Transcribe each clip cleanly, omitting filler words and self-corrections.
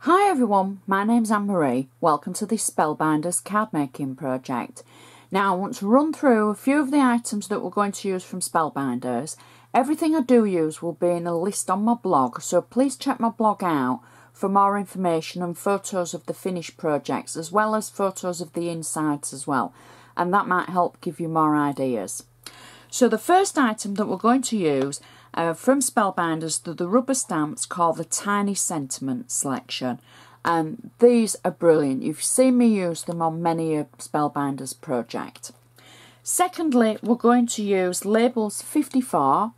Hi everyone, my name's Anne-Marie. Welcome to this Spellbinders card making project. Now I want to run through a few of the items that we're going to use from Spellbinders. Everything I do use will be in a list on my blog, so please check my blog out for more information and photos of the finished projects as well as photos of the insides as well, and that might help give you more ideas. So the first item that we're going to use from Spellbinders are the rubber stamps called the Tiny Sentiment Selection, and these are brilliant. You've seen me use them on many a Spellbinders project. Secondly, we're going to use Labels 54,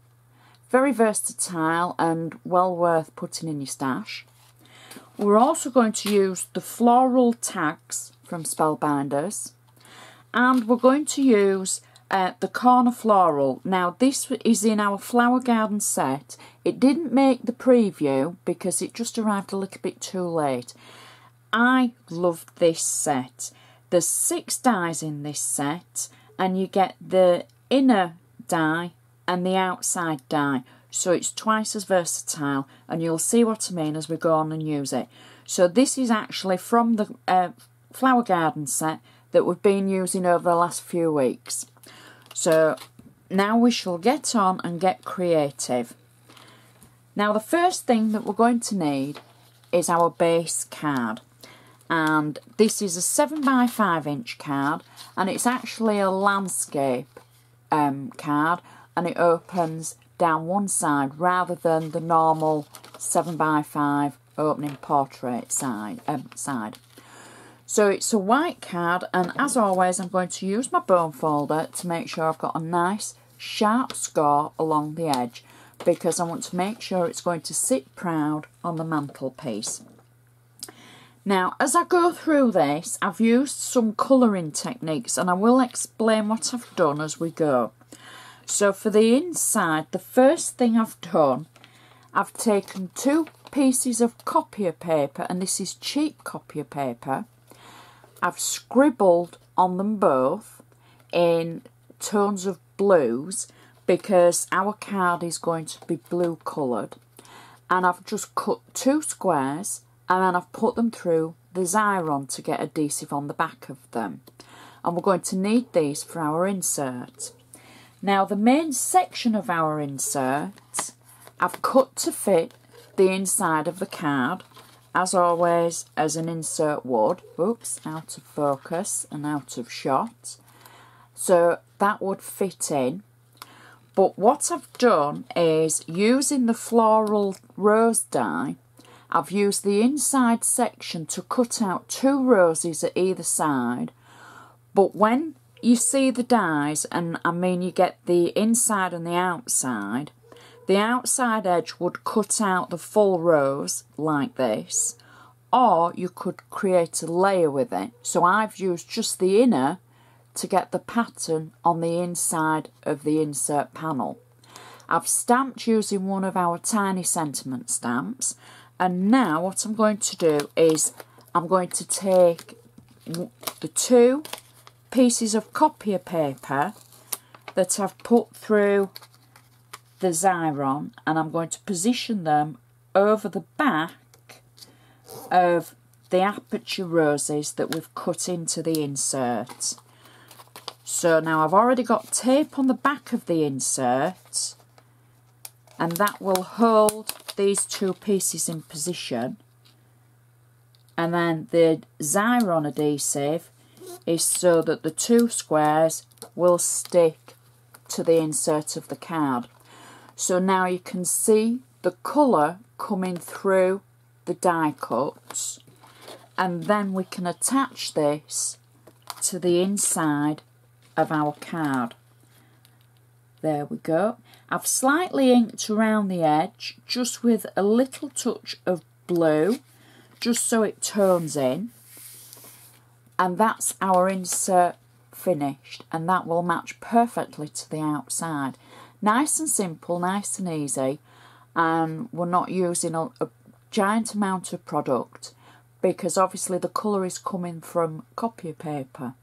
very versatile and well worth putting in your stash. We're also going to use the Floral tags from Spellbinders, and we're going to use the corner floral. Now this is in our flower garden set. It didn't make the preview because it just arrived a little bit too late. I love this set. There's 6 dies in this set and you get the inner die and the outside die, so it's twice as versatile, and you'll see what I mean as we go on and use it. So this is actually from the flower garden set that we've been using over the last few weeks. So now we shall get on and get creative. Now the first thing that we're going to need is our base card, and this is a 7x5" card, and it's actually a landscape card, and it opens down one side rather than the normal 7x5 opening portrait side. So it's a white card, and as always I'm going to use my bone folder to make sure I've got a nice sharp score along the edge, because I want to make sure it's going to sit proud on the mantelpiece. Now as I go through this, I've used some colouring techniques and I will explain what I've done as we go. So for the inside, the first thing I've done, I've taken 2 pieces of copier paper, and this is cheap copier paper. I've scribbled on them both in tones of blues because our card is going to be blue coloured, and I've just cut 2 squares and then I've put them through the Xyron to get adhesive on the back of them, and we're going to need these for our insert. Now the main section of our insert I've cut to fit the inside of the card, as always, as an insert would. Oops, out of focus and out of shot. So that would fit in. But what I've done is, using the floral rose die, I've used the inside section to cut out 2 roses at either side. But when you see the dies, and I mean you get the inside and the outside edge would cut out the full rose like this, or you could create a layer with it. So I've used just the inner to get the pattern on the inside of the insert panel. I've stamped using one of our tiny sentiment stamps, and now what I'm going to do is I'm going to take the 2 pieces of copier paper that I've put through the Xyron, and I'm going to position them over the back of the aperture roses that we've cut into the insert. So now I've already got tape on the back of the insert, and that will hold these 2 pieces in position, and then the Xyron adhesive is so that the 2 squares will stick to the insert of the card. So now you can see the colour coming through the die cuts, and then we can attach this to the inside of our card. There we go. I've slightly inked around the edge just with a little touch of blue, just so it tones in, and that's our insert finished, and that will match perfectly to the outside. Nice and simple, nice and easy, and we're not using a giant amount of product because obviously the colour is coming from copier paper,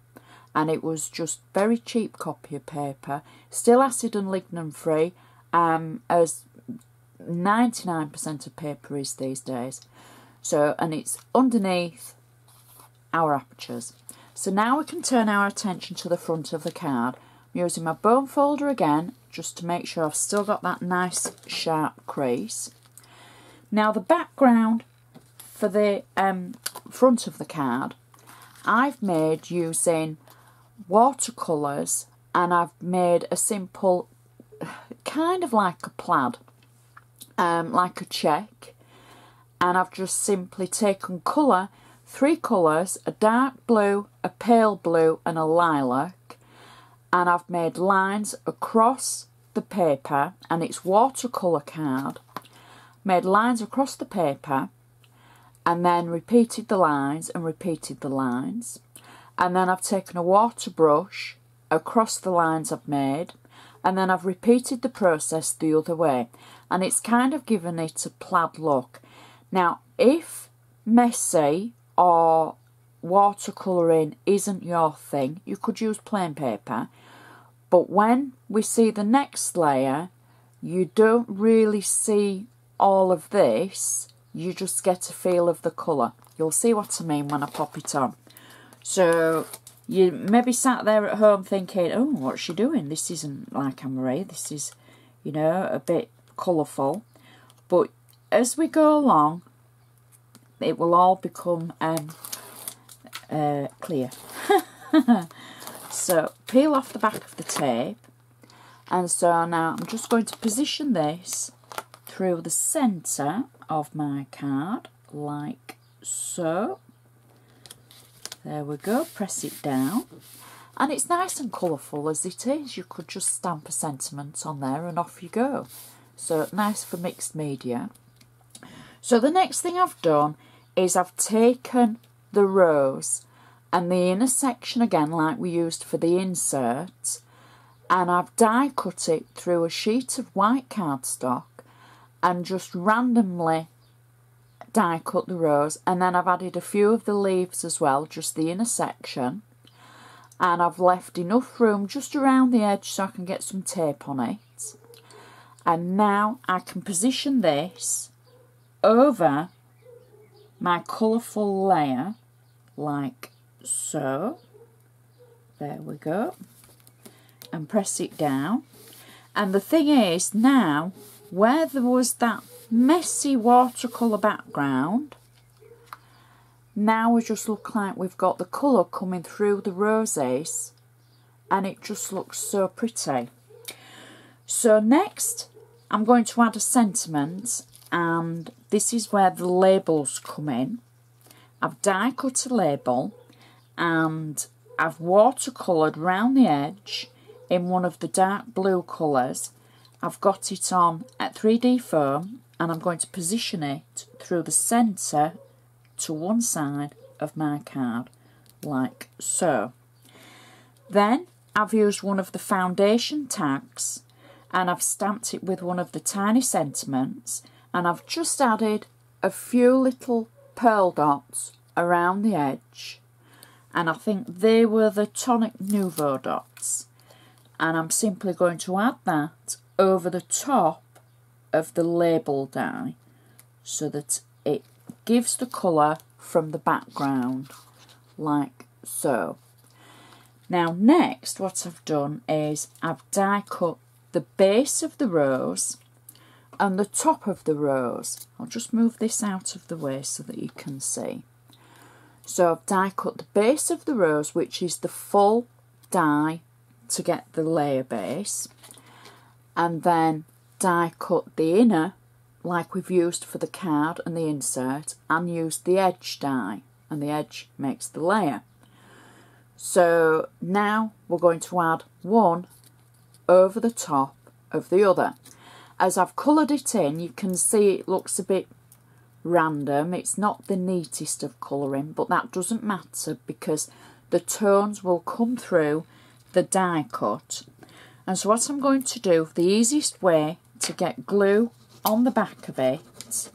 and it was just very cheap copier paper, still acid and lignin free, as 99% of paper is these days. So, and it's underneath our apertures. So now we can turn our attention to the front of the card. I'm using my bone folder again, just to make sure I've still got that nice sharp crease. Now the background for the front of the card, I've made using watercolours, and I've made a simple, kind of like a plaid, like a check, and I've just simply taken colour, 3 colours, a dark blue, a pale blue and a lilac, and I've made lines across the paper, and it's watercolour card. Made lines across the paper and then repeated the lines and repeated the lines, and then I've taken a water brush across the lines I've made, and then I've repeated the process the other way, and it's kind of given it a plaid look. Now if messy or watercolouring isn't your thing, you could use plain paper, but when we see the next layer you don't really see all of this, you just get a feel of the colour. You'll see what I mean when I pop it on. So you maybe sat there at home thinking, oh, what's she doing? This isn't like Anne-Marie, this is, you know, a bit colourful. But as we go along, it will all become clear. So peel off the back of the tape, and so now I'm just going to position this through the centre of my card, like so. There we go, press it down. And it's nice and colourful as it is. You could just stamp a sentiment on there and off you go. So nice for mixed media. So the next thing I've done is I've taken the rose and the inner section again, like we used for the insert, and I've die cut it through a sheet of white cardstock and just randomly die cut the rose, and then I've added a few of the leaves as well, just the inner section, and I've left enough room just around the edge so I can get some tape on it. And now I can position this over my colourful layer like so. There we go, and press it down. And the thing is, now where there was that messy watercolour background, now we just look like we've got the colour coming through the roses, and it just looks so pretty. So next I'm going to add a sentiment, and this is where the labels come in. I've die cut a label and I've watercoloured round the edge in one of the dark blue colours. I've got it on at 3D foam, and I'm going to position it through the centre to one side of my card, like so. Then I've used one of the foundation tags and I've stamped it with one of the tiny sentiments, and I've just added a few little pearl dots around the edge, and I think they were the Tonic Nouveau dots, and I'm simply going to add that over the top of the label die so that it gives the colour from the background, like so. Now next what I've done is I've die cut the base of the rose and the top of the rose. I'll just move this out of the way so that you can see. So I've die cut the base of the rose, which is the full die to get the layer base, and then die cut the inner like we've used for the card and the insert, and used the edge die, and the edge makes the layer. So now we're going to add one over the top of the other. As I've coloured it in, you can see it looks a bit random. It's not the neatest of colouring, but that doesn't matter because the tones will come through the die cut. And so what I'm going to do, the easiest way to get glue on the back of it,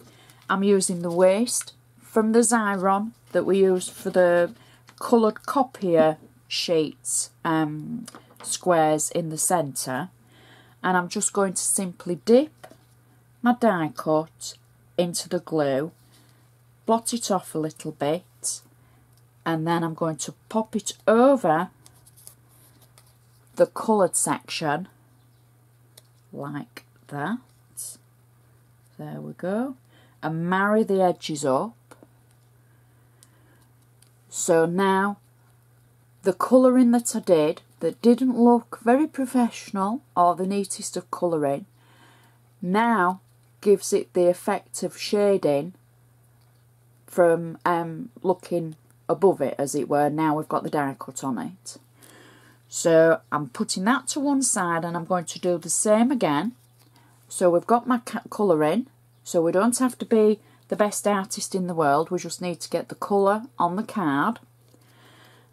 I'm using the waste from the Xyron that we used for the coloured copier sheets squares in the centre, and I'm just going to simply dip my die cut into the glue blot it off a little bit, and then I'm going to pop it over the coloured section like that. There we go. And marry the edges up. So now the colouring that I did, that didn't look very professional or the neatest of colouring, now gives it the effect of shading from looking above it, as it were. Now we've got the die cut on it. So I'm putting that to one side, and I'm going to do the same again. So we've got my colouring, so we don't have to be the best artist in the world, we just need to get the colour on the card.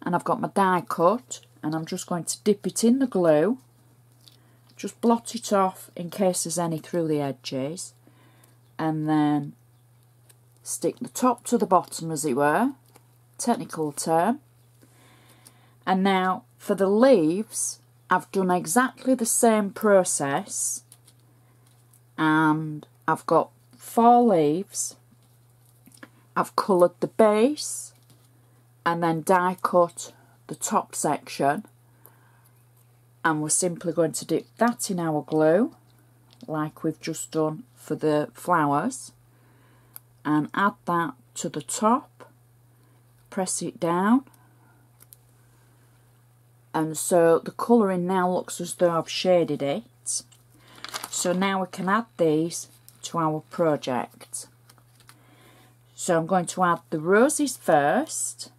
And I've got my die cut, and I'm just going to dip it in the glue, just blot it off in case there's any through the edges, and then stick the top to the bottom, as it were, technical term. And now for the leaves, I've done exactly the same process, and I've got 4 leaves. I've coloured the base and then die cut the top section, and we're simply going to dip that in our glue like we've just done for the flowers, and add that to the top, press it down, and so the colouring now looks as though I've shaded it. So now we can add these to our project. So I'm going to add the roses first,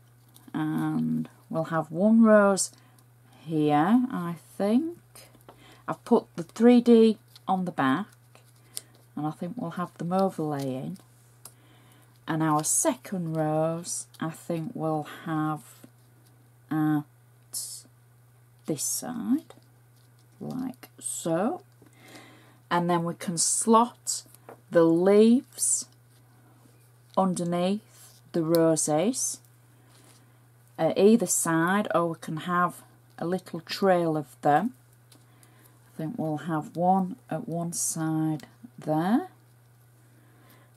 and we'll have 1 rose here, I think. I've put the 3D on the back, and I think we'll have them overlaying. And our second rose, I think we'll have at this side, like so. And then we can slot the leaves underneath the roses at either side, or we can have a little trail of them. I think we'll have one at one side there,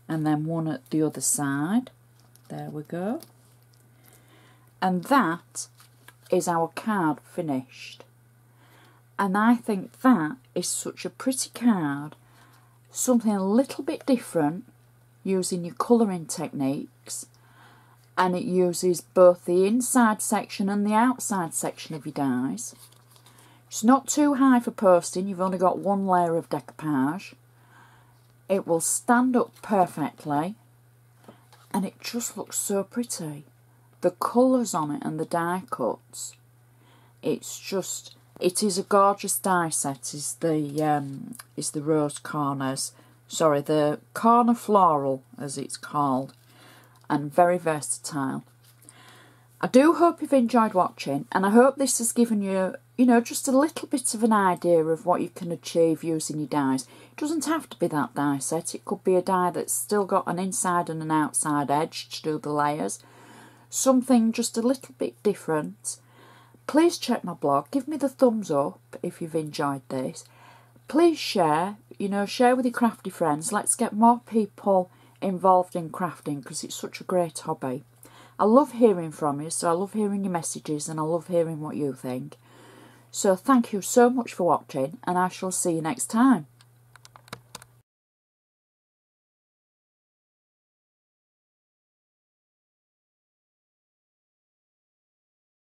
and then one at the other side. There we go. And that is our card finished. And I think that is such a pretty card, something a little bit different, using your colouring techniques, and it uses both the inside section and the outside section of your dies. It's not too high for posting, you've only got 1 layer of decoupage. It will stand up perfectly, and it just looks so pretty. The colours on it and the die cuts, it's just, it is a gorgeous die set. Is the rose corners, sorry, the corner floral as it's called, and very versatile. I do hope you've enjoyed watching, and I hope this has given you, just a little bit of an idea of what you can achieve using your dies. It doesn't have to be that die set. It could be a die that's still got an inside and an outside edge to do the layers. Something just a little bit different. Please check my blog. Give me the thumbs up if you've enjoyed this. Please share, share with your crafty friends. Let's get more people involved in crafting, because it's such a great hobby. I love hearing from you, so I love hearing your messages, and I love hearing what you think. So thank you so much for watching, and I shall see you next time.